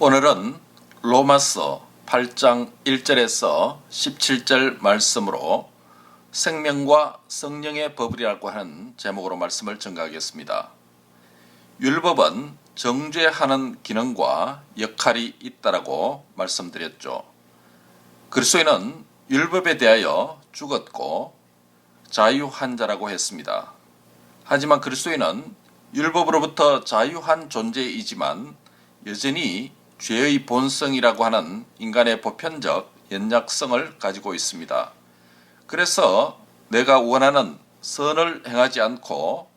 오늘은 로마서 8장 1절에서 17절 말씀으로 생명과 성령의 법이라고 하는 제목으로 말씀을 전가하겠습니다. 율법은 정죄하는 기능과 역할이 있다라고 말씀드렸죠. 그리스도인은 율법에 대하여 죽었고 자유한 자라고 했습니다. 하지만 그리스도인은 율법으로부터 자유한 존재이지만 여전히 죄의 본성이라고 하는 인간의 보편적 연약성을 가지고 있습니다. 그래서 내가 원하는 선을 행하지 않고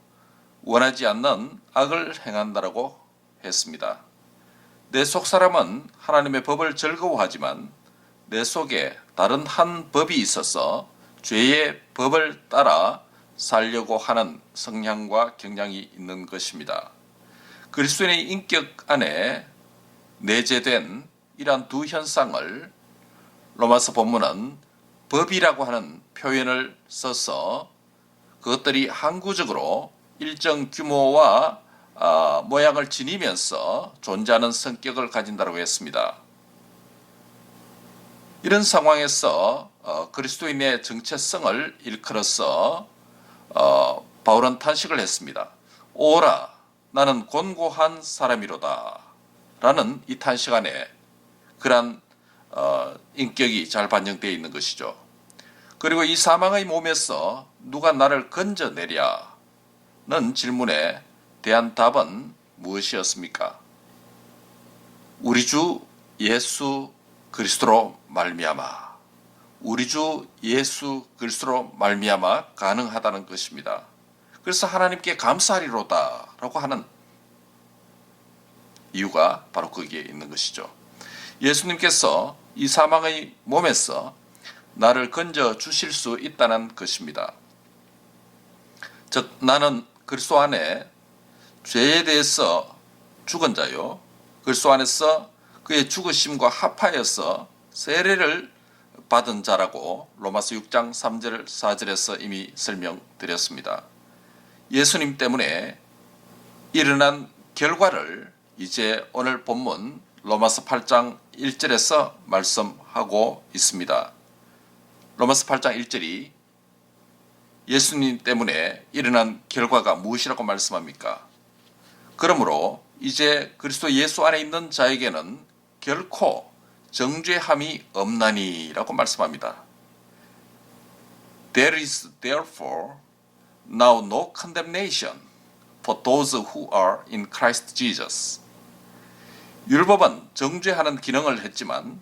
원하지 않는 악을 행한다라고 했습니다. 내 속사람은 하나님의 법을 즐거워하지만 내 속에 다른 한 법이 있어서 죄의 법을 따라 살려고 하는 성향과 경향이 있는 것입니다. 그리스도인의 인격 안에 내재된 이러한 두 현상을 로마서 본문은 법이라고 하는 표현을 써서 그것들이 항구적으로 일정 규모와 모양을 지니면서 존재하는 성격을 가진다고 했습니다. 이런 상황에서 그리스도인의 정체성을 일컬어서 바울은 탄식을 했습니다. 오라, 나는 곤고한 사람이로다 라는 이 탄식 안에 그러한 인격이 잘 반영되어 있는 것이죠. 그리고 이 사망의 몸에서 누가 나를 건져내랴는 질문에 대한 답은 무엇이었습니까? 우리 주 예수 그리스도로 말미암아, 우리 주 예수 그리스도로 말미암아 가능하다는 것입니다. 그래서 하나님께 감사하리로다 라고 하는 이유가 바로 거기에 있는 것이죠. 예수님께서 이 사망의 몸에서 나를 건져 주실 수 있다는 것입니다. 즉 나는 그리스도 안에 죄에 대해서 죽은 자요, 그리스도 안에서 그의 죽으심과 합하여서 세례를 받은 자라고 로마서 6장 3절 4절에서 이미 설명드렸습니다. 예수님 때문에 일어난 결과를 이제 오늘 본문 로마서 8장 1절에서 말씀하고 있습니다. 로마서 8장 1절이 예수님 때문에 일어난 결과가 무엇이라고 말씀합니까? 그러므로 이제 그리스도 예수 안에 있는 자에게는 결코 정죄함이 없나니 라고 말씀합니다. There is therefore now no condemnation for those who are in Christ Jesus. 율법은 정죄하는 기능을 했지만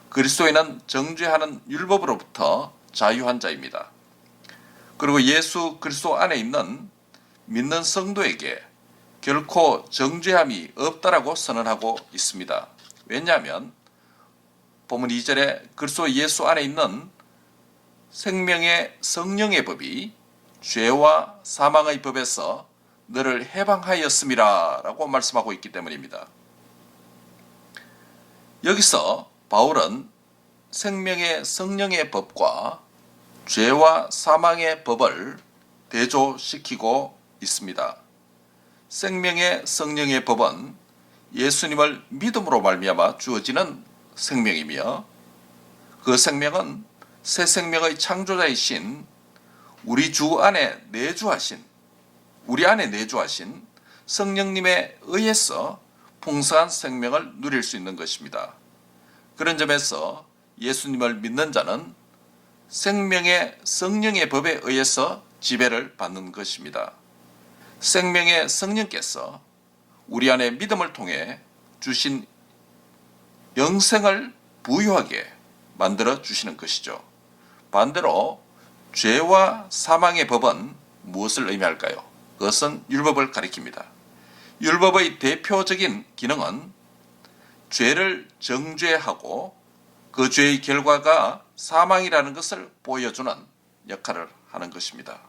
그리스도인은 정죄하는 율법으로부터 자유한 자입니다. 그리고 예수 그리스도 안에 있는 믿는 성도에게 결코 정죄함이 없다라고 선언하고 있습니다. 왜냐하면 본문 2절에 그리스도 예수 안에 있는 생명의 성령의 법이 죄와 사망의 법에서 너를 해방하였음이라 라고 말씀하고 있기 때문입니다. 여기서 바울은 생명의 성령의 법과 죄와 사망의 법을 대조시키고 있습니다. 생명의 성령의 법은 예수님을 믿음으로 말미암아 주어지는 생명이며 그 생명은 새 생명의 창조자이신 우리 안에 내주하신 성령님에 의해서 풍성한 생명을 누릴 수 있는 것입니다. 그런 점에서 예수님을 믿는 자는 생명의 성령의 법에 의해서 지배를 받는 것입니다. 생명의 성령께서 우리 안에 믿음을 통해 주신 영생을 부유하게 만들어 주시는 것이죠. 반대로 죄와 사망의 법은 무엇을 의미할까요? 그것은 율법을 가리킵니다. 율법의 대표적인 기능은 죄를 정죄하고 그 죄의 결과가 사망이라는 것을 보여주는 역할을 하는 것입니다.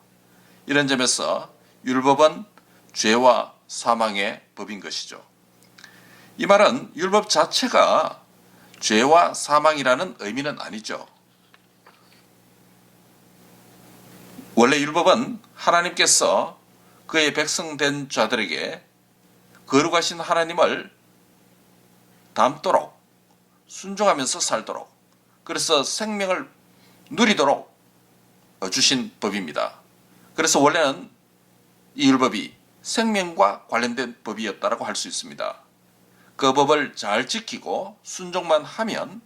이런 점에서 율법은 죄와 사망의 법인 것이죠. 이 말은 율법 자체가 죄와 사망이라는 의미는 아니죠. 원래 율법은 하나님께서 그의 백성된 자들에게 거룩하신 하나님을 담도록 순종하면서 살도록, 그래서 생명을 누리도록 주신 법입니다. 그래서 원래는 이 율법이 생명과 관련된 법이었다고 할 수 있습니다. 그 법을 잘 지키고 순종만 하면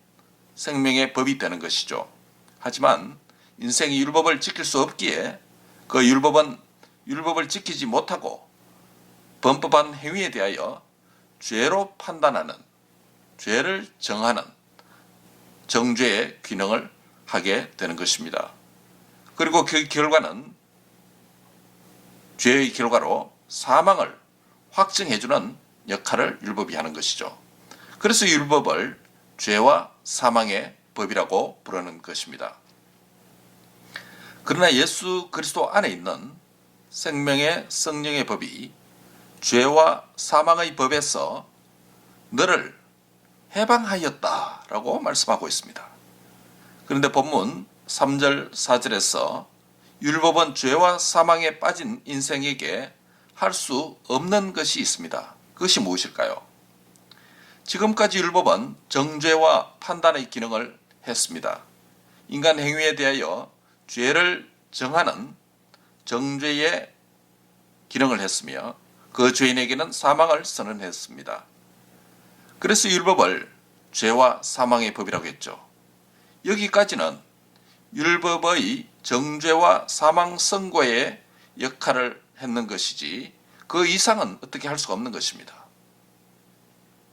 생명의 법이 되는 것이죠. 하지만 인생이 율법을 지킬 수 없기에 그 율법을 지키지 못하고 범법한 행위에 대하여 죄로 판단하는, 죄를 정하는 정죄의 기능을 하게 되는 것입니다. 그리고 그 결과는, 죄의 결과로 사망을 확증해주는 역할을 율법이 하는 것이죠. 그래서 율법을 죄와 사망의 법이라고 부르는 것입니다. 그러나 예수 그리스도 안에 있는 생명의 성령의 법이 죄와 사망의 법에서 너를 해방하였다라고 말씀하고 있습니다. 그런데 본문 3절 4절에서 율법은 죄와 사망에 빠진 인생에게 할 수 없는 것이 있습니다. 그것이 무엇일까요? 지금까지 율법은 정죄와 판단의 기능을 했습니다. 인간 행위에 대하여 죄를 정하는 정죄의 기능을 했으며 그 죄인에게는 사망을 선언했습니다. 그래서 율법을 죄와 사망의 법이라고 했죠. 여기까지는 율법의 정죄와 사망 선고의 역할을 했는 것이지 그 이상은 어떻게 할 수가 없는 것입니다.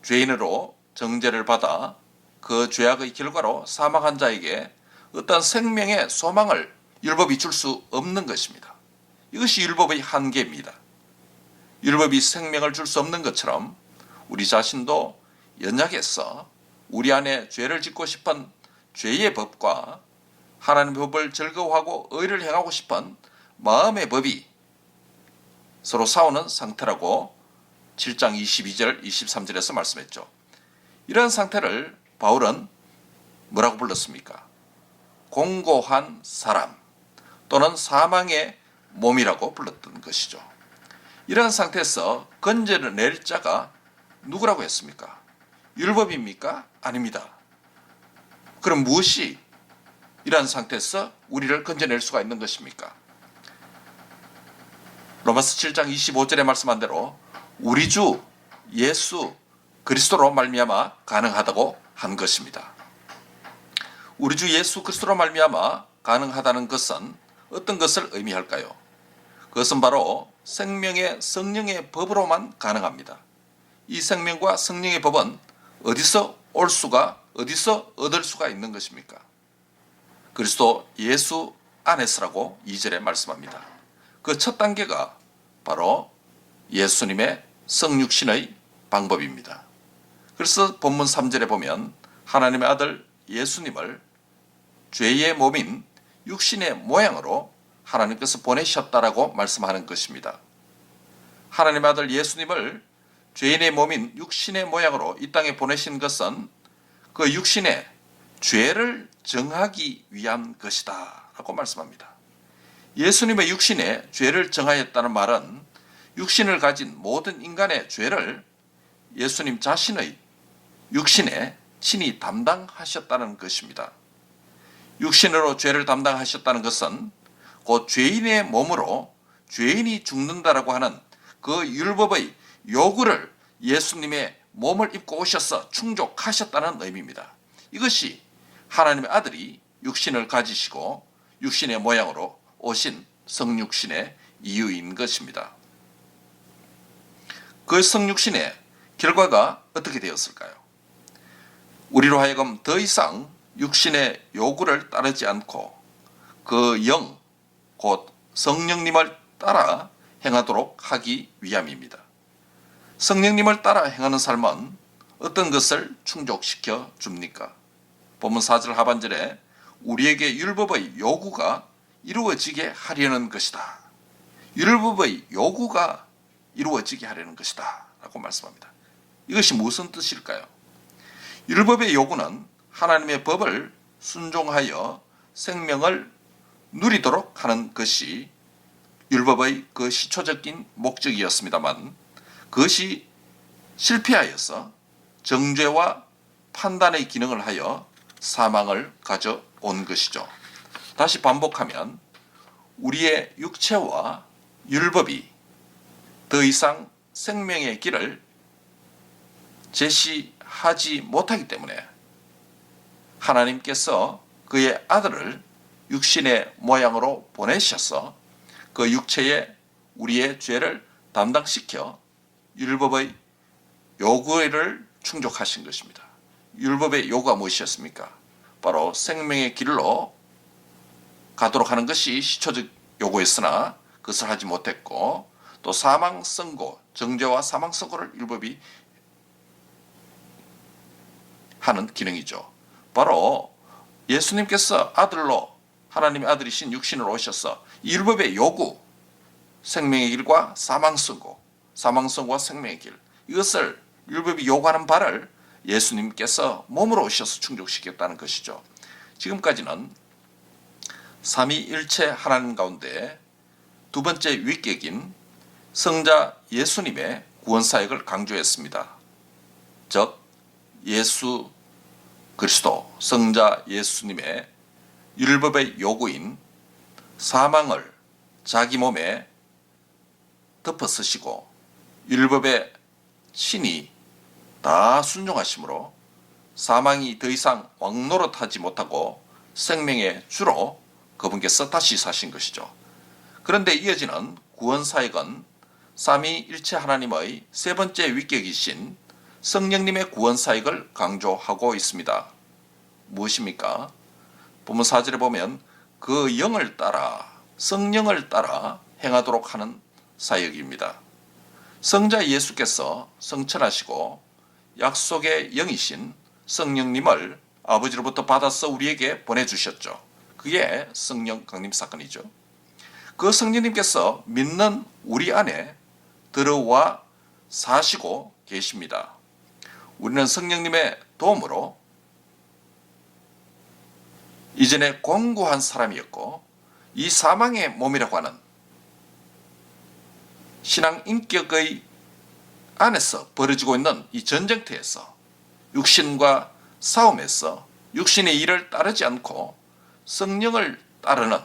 죄인으로 정죄를 받아 그 죄악의 결과로 사망한 자에게 어떤 생명의 소망을 율법이 줄 수 없는 것입니다. 이것이 율법의 한계입니다. 율법이 생명을 줄 수 없는 것처럼 우리 자신도 연약해서 우리 안에 죄를 짓고 싶은 죄의 법과 하나님의 법을 즐거워하고 의를 행하고 싶은 마음의 법이 서로 싸우는 상태라고 7장 22절 23절에서 말씀했죠. 이런 상태를 바울은 뭐라고 불렀습니까? 공고한 사람 또는 사망의 몸이라고 불렀던 것이죠. 이런 상태에서 건져낼 자가 누구라고 했습니까? 율법입니까? 아닙니다. 그럼 무엇이 이러한 상태에서 우리를 건져낼 수가 있는 것입니까? 로마서 7장 25절에 말씀한 대로 우리 주 예수 그리스도로 말미암아 가능하다고 한 것입니다. 우리 주 예수 그리스도로 말미암아 가능하다는 것은 어떤 것을 의미할까요? 그것은 바로 생명의 성령의 법으로만 가능합니다. 이 생명과 성령의 법은 어디서 어디서 얻을 수가 있는 것입니까? 그리스도 예수 안에서라고 2절에 말씀합니다. 그 첫 단계가 바로 예수님의 성육신의 방법입니다. 그래서 본문 3절에 보면 하나님의 아들 예수님을 죄의 몸인 육신의 모양으로 하나님께서 보내셨다라고 말씀하는 것입니다. 하나님의 아들 예수님을 죄인의 몸인 육신의 모양으로 이 땅에 보내신 것은 그 육신의 죄를 정하기 위한 것이다 라고 말씀합니다. 예수님의 육신에 죄를 정하였다는 말은 육신을 가진 모든 인간의 죄를 예수님 자신의 육신에 친히 담당하셨다는 것입니다. 육신으로 죄를 담당하셨다는 것은 곧 죄인의 몸으로 죄인이 죽는다라고 하는 그 율법의 요구를 예수님의 몸을 입고 오셔서 충족하셨다는 의미입니다. 이것이 하나님의 아들이 육신을 가지시고 육신의 모양으로 오신 성육신의 이유인 것입니다. 그 성육신의 결과가 어떻게 되었을까요? 우리로 하여금 더 이상 육신의 요구를 따르지 않고 그 영, 곧 성령님을 따라 행하도록 하기 위함입니다. 성령님을 따라 행하는 삶은 어떤 것을 충족시켜 줍니까? 본문 4절 하반절에 우리에게 율법의 요구가 이루어지게 하려는 것이다. 율법의 요구가 이루어지게 하려는 것이다 라고 말씀합니다. 이것이 무슨 뜻일까요? 율법의 요구는 하나님의 법을 순종하여 생명을 누리도록 하는 것이 율법의 그 시초적인 목적이었습니다만 그것이 실패하여서 정죄와 판단의 기능을 하여 사망을 가져온 것이죠. 다시 반복하면 우리의 육체와 율법이 더 이상 생명의 길을 제시하지 못하기 때문에 하나님께서 그의 아들을 육신의 모양으로 보내셔서 그 육체에 우리의 죄를 담당시켜 율법의 요구를 충족하신 것입니다. 율법의 요구가 무엇이었습니까? 바로 생명의 길로 가도록 하는 것이 시초적 요구였으나 그것을 하지 못했고, 또 사망 선고, 정죄와 사망 선고를 율법이 하는 기능이죠. 바로 예수님께서 아들로, 하나님의 아들이신 육신으로 오셔서 율법의 요구, 생명의 길과 사망 선고, 사망 선고와 생명의 길, 이것을 율법이 요구하는 바를 예수님께서 몸으로 오셔서 충족시켰다는 것이죠. 지금까지는 삼위일체 하나님 가운데 두 번째 위격인 성자 예수님의 구원사역을 강조했습니다. 즉 예수 그리스도, 성자 예수님의 율법의 요구인 사망을 자기 몸에 덮어 쓰시고 율법의 신이 다 순종하심으로 사망이 더 이상 왕노릇하지 못하고 생명의 주로 그분께서 다시 사신 것이죠. 그런데 이어지는 구원사역은 삼위일체 하나님의 세 번째 위격이신 성령님의 구원사역을 강조하고 있습니다. 무엇입니까? 본문 4절에 보면 그 영을 따라, 성령을 따라 행하도록 하는 사역입니다. 성자 예수께서 성천하시고 약속의 영이신 성령님을 아버지로부터 받아서 우리에게 보내주셨죠. 그게 성령 강림 사건이죠. 그 성령님께서 믿는 우리 안에 들어와 사시고 계십니다. 우리는 성령님의 도움으로 이전에 공고한 사람이었고, 이 사망의 몸이라고 하는 신앙 인격의 안에서 벌어지고 있는 이 전쟁터에서 육신과 싸움에서 육신의 일을 따르지 않고 성령을 따르는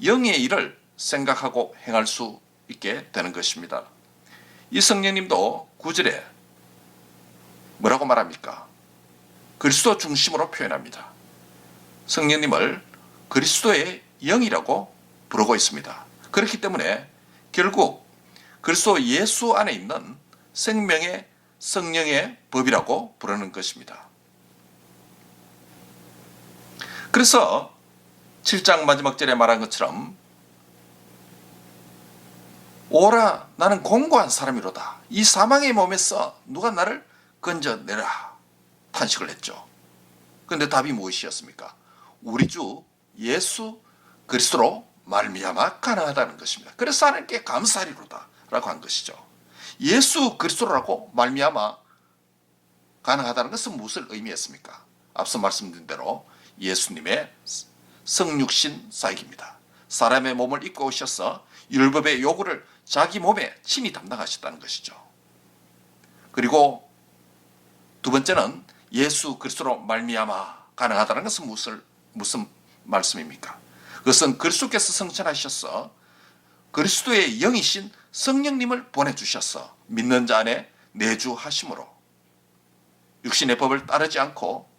영의 일을 생각하고 행할 수 있게 되는 것입니다. 이 성령님도 9절에 뭐라고 말합니까? 그리스도 중심으로 표현합니다. 성령님을 그리스도의 영이라고 부르고 있습니다. 그렇기 때문에 결국 그리스도 예수 안에 있는 생명의 성령의 법이라고 부르는 것입니다. 그래서 7장 마지막 절에 말한 것처럼 오라 나는 공고한 사람이로다. 이 사망의 몸에서 누가 나를 건져내라 탄식을 했죠. 그런데 답이 무엇이었습니까? 우리 주 예수 그리스도로 말미암아 가능하다는 것입니다. 그래서 하나님께 감사하리로다 라고 한 것이죠. 예수 그리스도라고 말미암아 가능하다는 것은 무엇을 의미했습니까? 앞서 말씀드린 대로 예수님의 성육신 사역입니다. 사람의 몸을 입고 오셔서 율법의 요구를 자기 몸에 친히 담당하셨다는 것이죠. 그리고 두 번째는 예수 그리스도로 말미암아 가능하다는 것은 무슨 말씀입니까? 그것은 그리스도께서 성천하셔서 그리스도의 영이신 성령님을 보내주셔서 믿는 자 안에 내주하심으로 육신의 법을 따르지 않고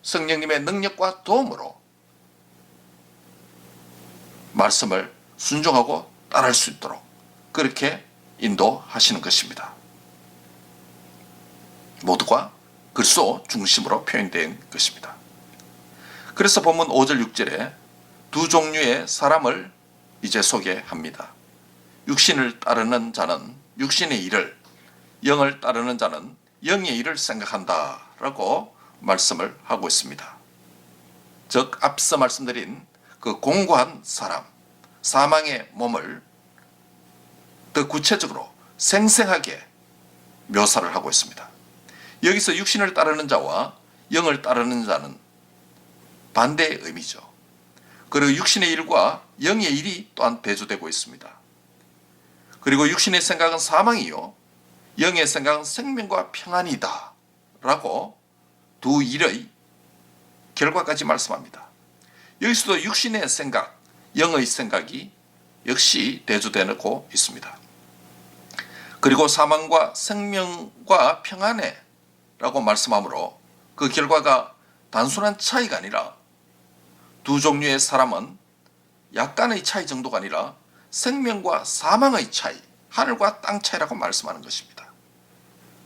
성령님의 능력과 도움으로 말씀을 순종하고 따를 수 있도록 그렇게 인도하시는 것입니다. 모두가 그리스도 중심으로 표현된 것입니다. 그래서 본문 5절 6절에 두 종류의 사람을 이제 소개합니다. 육신을 따르는 자는 육신의 일을, 영을 따르는 자는 영의 일을 생각한다 라고 말씀을 하고 있습니다. 즉 앞서 말씀드린 그 공고한 사람, 사망의 몸을 더 구체적으로 생생하게 묘사를 하고 있습니다. 여기서 육신을 따르는 자와 영을 따르는 자는 반대의 의미죠. 그리고 육신의 일과 영의 일이 또한 대조되고 있습니다. 그리고 육신의 생각은 사망이요 영의 생각은 생명과 평안이다 라고 두 일의 결과까지 말씀합니다. 여기서도 육신의 생각, 영의 생각이 역시 대조되고 있습니다. 그리고 사망과 생명과 평안에 라고 말씀하므로 그 결과가 단순한 차이가 아니라 두 종류의 사람은 약간의 차이 정도가 아니라 생명과 사망의 차이, 하늘과 땅 차이라고 말씀하는 것입니다.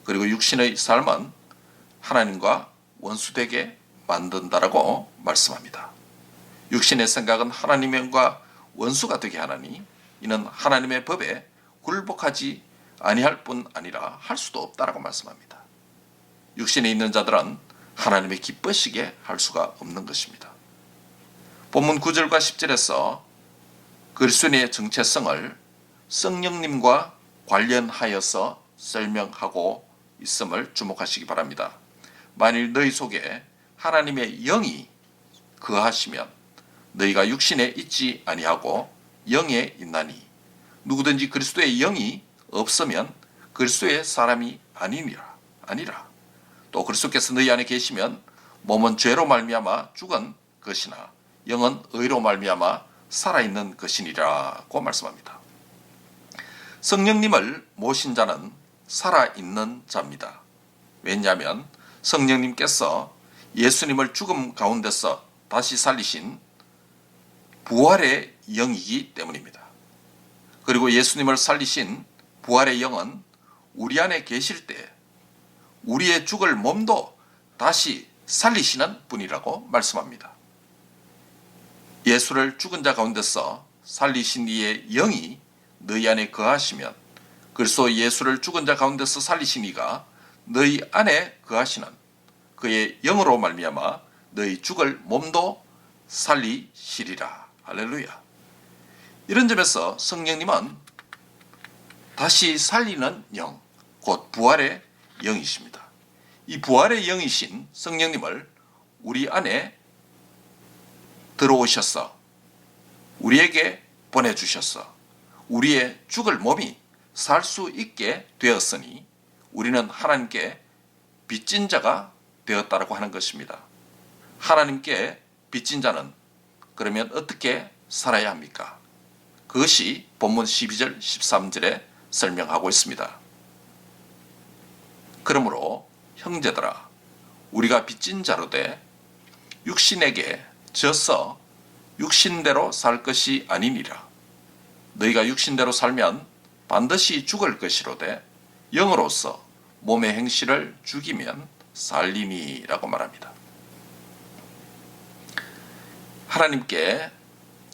그리고 육신의 삶은 하나님과 원수되게 만든다라고 말씀합니다. 육신의 생각은 하나님과 원수가 되게 하나니 이는 하나님의 법에 굴복하지 아니할 뿐 아니라 할 수도 없다라고 말씀합니다. 육신에 있는 자들은 하나님의 기쁘시게 할 수가 없는 것입니다. 본문 9절과 10절에서 그리스도인의 정체성을 성령님과 관련하여서 설명하고 있음을 주목하시기 바랍니다. 만일 너희 속에 하나님의 영이 거하시면 너희가 육신에 있지 아니하고 영에 있나니 누구든지 그리스도의 영이 없으면 그리스도의 사람이 아니라 또 그리스도께서 너희 안에 계시면 몸은 죄로 말미암아 죽은 것이나 영은 의로 말미암아 살아있는 것이니라고 말씀합니다. 성령님을 모신 자는 살아있는 자입니다. 왜냐하면 성령님께서 예수님을 죽음 가운데서 다시 살리신 부활의 영이기 때문입니다. 그리고 예수님을 살리신 부활의 영은 우리 안에 계실 때 우리의 죽을 몸도 다시 살리시는 분이라고 말씀합니다. 예수를 죽은 자 가운데서 살리신 이의 영이 너희 안에 거하시면 그리스도 예수를 죽은 자 가운데서 살리신 이가 너희 안에 거하시는 그의 영으로 말미암아 너희 죽을 몸도 살리시리라. 할렐루야. 이런 점에서 성령님은 다시 살리는 영, 곧 부활의 영이십니다. 이 부활의 영이신 성령님을 우리 안에 들어오셔서 우리에게 보내주셔서 우리의 죽을 몸이 살 수 있게 되었으니 우리는 하나님께 빚진 자가 되었다라고 하는 것입니다. 하나님께 빚진 자는 그러면 어떻게 살아야 합니까? 그것이 본문 12절 13절에 설명하고 있습니다. 그러므로 형제들아 우리가 빚진 자로 돼 육신에게 져서 육신대로 살 것이 아니니라. 너희가 육신대로 살면 반드시 죽을 것이로되 영으로서 몸의 행실을 죽이면 살리니라고 말합니다. 하나님께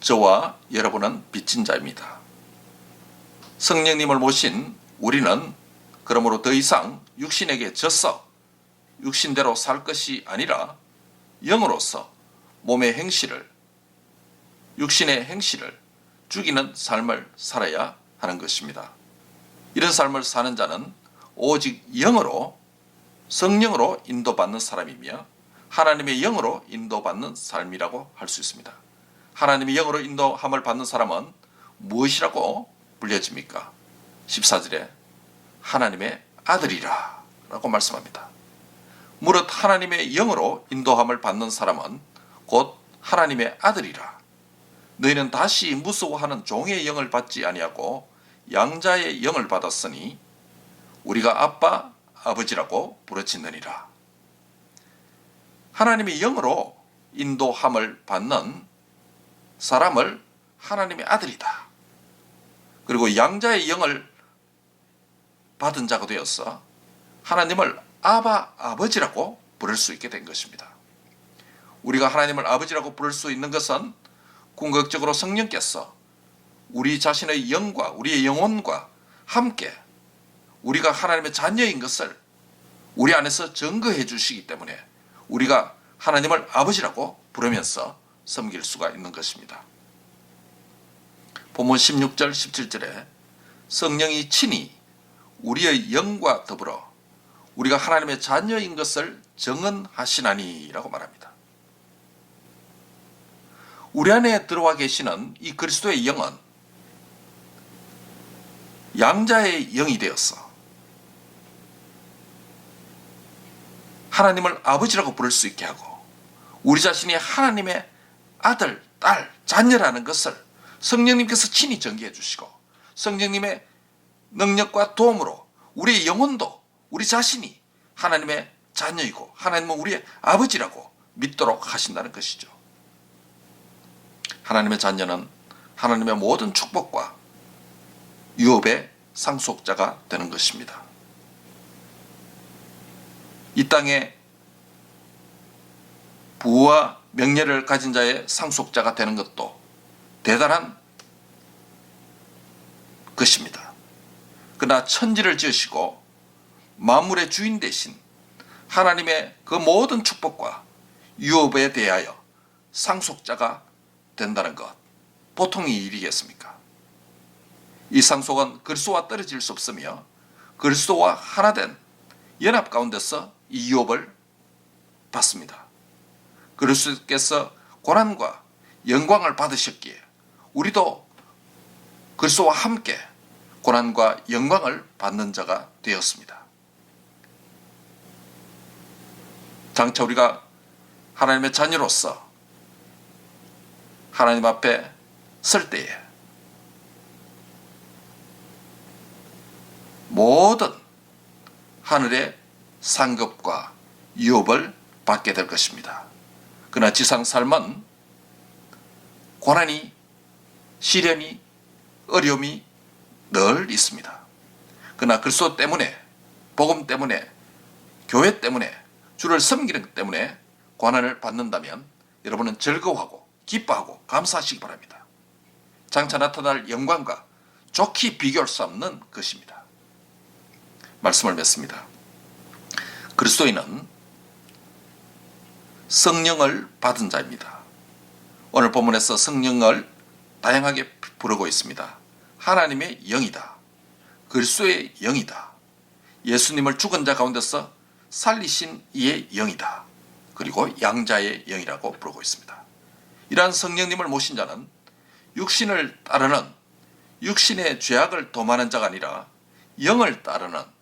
저와 여러분은 빚진 자입니다. 성령님을 모신 우리는 그러므로 더 이상 육신에게 져서 육신대로 살 것이 아니라 영으로서 몸의 행실을 육신의 행실을 죽이는 삶을 살아야 하는 것입니다. 이런 삶을 사는 자는 오직 영으로 성령으로 인도받는 사람이며 하나님의 영으로 인도받는 삶이라고 할 수 있습니다. 하나님의 영으로 인도함을 받는 사람은 무엇이라고 불려집니까? 14절에 하나님의 아들이라 라고 말씀합니다. 무릇 하나님의 영으로 인도함을 받는 사람은 곧 하나님의 아들이라. 너희는 다시 무서워하는 종의 영을 받지 아니하고 양자의 영을 받았으니 우리가 아빠 아버지라고 부르짖느니라. 하나님의 영으로 인도함을 받는 사람을 하나님의 아들이다. 그리고 양자의 영을 받은 자가 되어서 하나님을 아바 아버지라고 부를 수 있게 된 것입니다. 우리가 하나님을 아버지라고 부를 수 있는 것은 궁극적으로 성령께서 우리 자신의 영과 우리의 영혼과 함께 우리가 하나님의 자녀인 것을 우리 안에서 증거해 주시기 때문에 우리가 하나님을 아버지라고 부르면서 섬길 수가 있는 것입니다. 본문 16절 17절에 성령이 친히 우리의 영과 더불어 우리가 하나님의 자녀인 것을 증언하시나니 라고 말합니다. 우리 안에 들어와 계시는 이 그리스도의 영은 양자의 영이 되어서 하나님을 아버지라고 부를 수 있게 하고 우리 자신이 하나님의 아들, 딸, 자녀라는 것을 성령님께서 친히 전개해 주시고 성령님의 능력과 도움으로 우리의 영혼도 우리 자신이 하나님의 자녀이고 하나님은 우리의 아버지라고 믿도록 하신다는 것이죠. 하나님의 자녀는 하나님의 모든 축복과 유업의 상속자가 되는 것입니다. 이 땅에 부와 명예를 가진 자의 상속자가 되는 것도 대단한 것입니다. 그러나 천지를 지으시고 만물의 주인 되신 하나님의 그 모든 축복과 유업에 대하여 상속자가 된다는 것, 보통의 일이겠습니까? 이 상속은 그리스도와 떨어질 수 없으며 그리스도와 하나 된 연합 가운데서 이 유업을 받습니다. 그리스도께서 고난과 영광을 받으셨기에 우리도 그리스도와 함께 고난과 영광을 받는 자가 되었습니다. 장차 우리가 하나님의 자녀로서 하나님 앞에 설 때에 모든 하늘의 상급과 유업을 받게 될 것입니다. 그러나 지상 삶은 고난이, 시련이, 어려움이 늘 있습니다. 그러나 그리스도 때문에, 복음 때문에, 교회 때문에, 주를 섬기는 것 때문에 고난을 받는다면 여러분은 즐거워하고 기뻐하고 감사하시기 바랍니다. 장차 나타날 영광과 좋게 비교할 수 없는 것입니다. 말씀을 맺습니다. 그리스도인은 성령을 받은 자입니다. 오늘 본문에서 성령을 다양하게 부르고 있습니다. 하나님의 영이다. 그리스도의 영이다. 예수님을 죽은 자 가운데서 살리신 이의 영이다. 그리고 양자의 영이라고 부르고 있습니다. 이러한 성령님을 모신 자는 육신을 따르는 육신의 죄악을 도모하는 자가 아니라 영을 따르는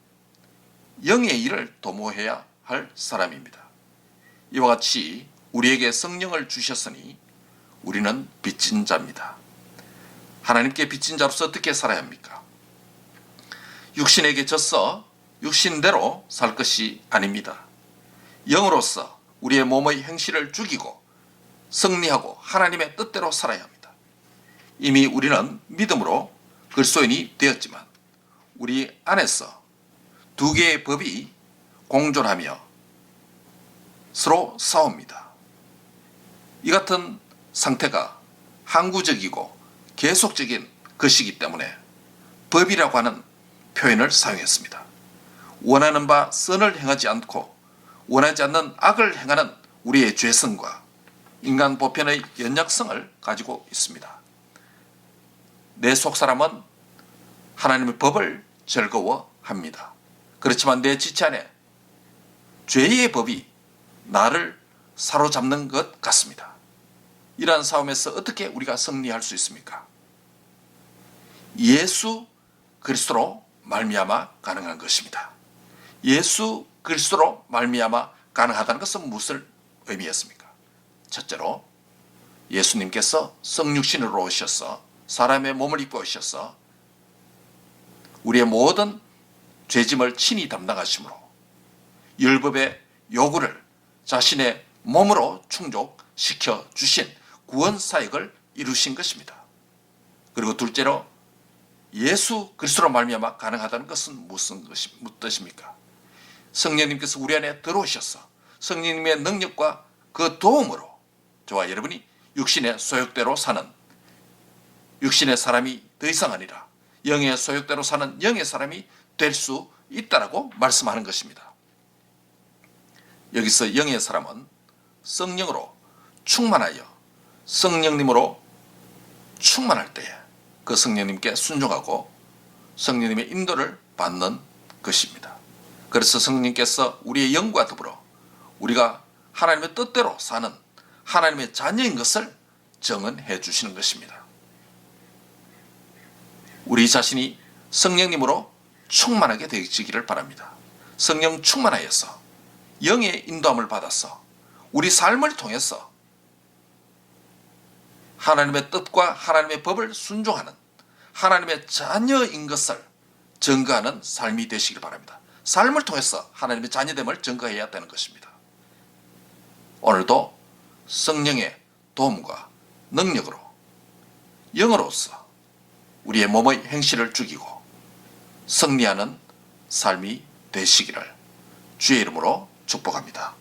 영의 일을 도모해야 할 사람입니다. 이와 같이 우리에게 성령을 주셨으니 우리는 빚진 자입니다. 하나님께 빚진 자로서 어떻게 살아야 합니까? 육신에게 져서 육신대로 살 것이 아닙니다. 영으로서 우리의 몸의 행실을 죽이고 승리하고 하나님의 뜻대로 살아야 합니다. 이미 우리는 믿음으로 그리스도인이 되었지만 우리 안에서 두 개의 법이 공존하며 서로 싸웁니다. 이 같은 상태가 항구적이고 계속적인 것이기 때문에 법이라고 하는 표현을 사용했습니다. 원하는 바 선을 행하지 않고 원하지 않는 악을 행하는 우리의 죄성과 인간 보편의 연약성을 가지고 있습니다. 내 속사람은 하나님의 법을 즐거워합니다. 그렇지만 내 지체 안에 죄의 법이 나를 사로잡는 것 같습니다. 이러한 싸움에서 어떻게 우리가 승리할 수 있습니까? 예수 그리스도로 말미암아 가능한 것입니다. 예수 그리스도로 말미암아 가능하다는 것은 무엇을 의미했습니까? 첫째로 예수님께서 성육신으로 오셔서 사람의 몸을 입고 오셔서 우리의 모든 죄짐을 친히 담당하심으로 율법의 요구를 자신의 몸으로 충족시켜 주신 구원 사역을 이루신 것입니다. 그리고 둘째로 예수 그리스도로 말미암아 가능하다는 것은 무슨 뜻입니까? 성령님께서 우리 안에 들어오셔서 성령님의 능력과 그 도움으로 저와 여러분이 육신의 소욕대로 사는 육신의 사람이 더 이상 아니라 영의 소욕대로 사는 영의 사람이 될 수 있다라고 말씀하는 것입니다. 여기서 영의 사람은 성령으로 충만하여 성령님으로 충만할 때에 그 성령님께 순종하고 성령님의 인도를 받는 것입니다. 그래서 성령님께서 우리의 영과 더불어 우리가 하나님의 뜻대로 사는 하나님의 자녀인 것을 증언해 주시는 것입니다. 우리 자신이 성령님으로 충만하게 되시기를 바랍니다. 성령 충만하여서 영의 인도함을 받아서 우리 삶을 통해서 하나님의 뜻과 하나님의 법을 순종하는 하나님의 자녀인 것을 증거하는 삶이 되시길 바랍니다. 삶을 통해서 하나님의 자녀됨을 증거해야 되는 것입니다. 오늘도 성령의 도움과 능력으로 영으로서 우리의 몸의 행실을 죽이고 승리하는 삶이 되시기를 주의 이름으로 축복합니다.